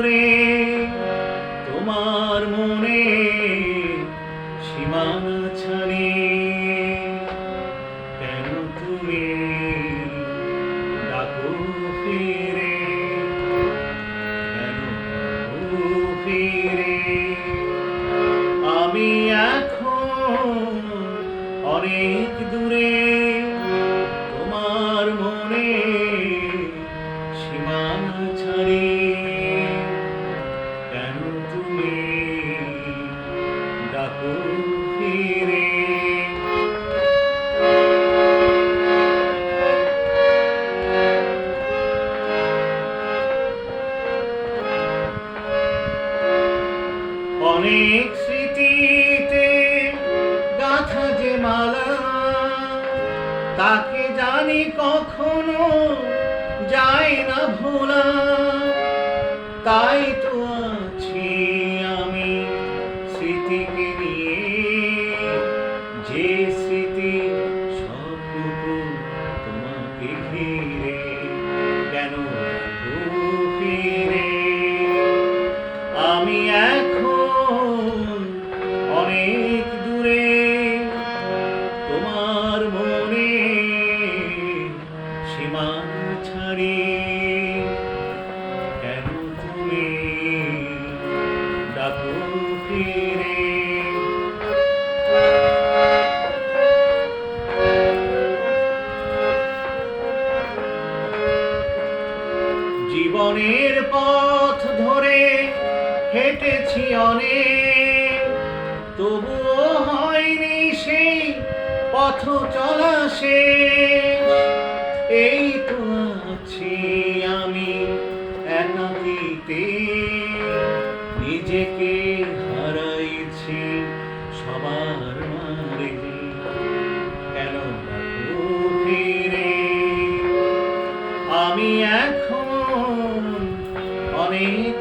দূরে তোমার মনে সীমানা ছাড়িয়ে কেন তুমি ডাকো ফিরে, কেন ডাকো ফিরে। আমি এখন অনেক দূরে তোমার মনে সীমানা ছাড়িয়ে কেন তুমি ডাকো ফিরে। অনেক স্মৃতিতে গাথা যে মালা, তাকে জানি কখনো যায় না ভোলা। তাই তো আছি আমি স্মৃতিকে নিয়ে, যে স্মৃতি সবটুকু তোমাকে ঘিরে কেন ডাকো ফিরে। আমি এখন অনেক দূরে তোমার মনে সীমানা ছাড়িয়ে কেন তুমি ডাকো ফিরে। জীবনের পথ ধরে হেঁটেছি অনেক, তবুও হয়নি সেই পথ চলা শেষ। এই তো আছি আমি একাকিতে, নিজেকে হারাইছি সবার মাঝে কেন ডাকো ফিরে। আমি এখন অনেক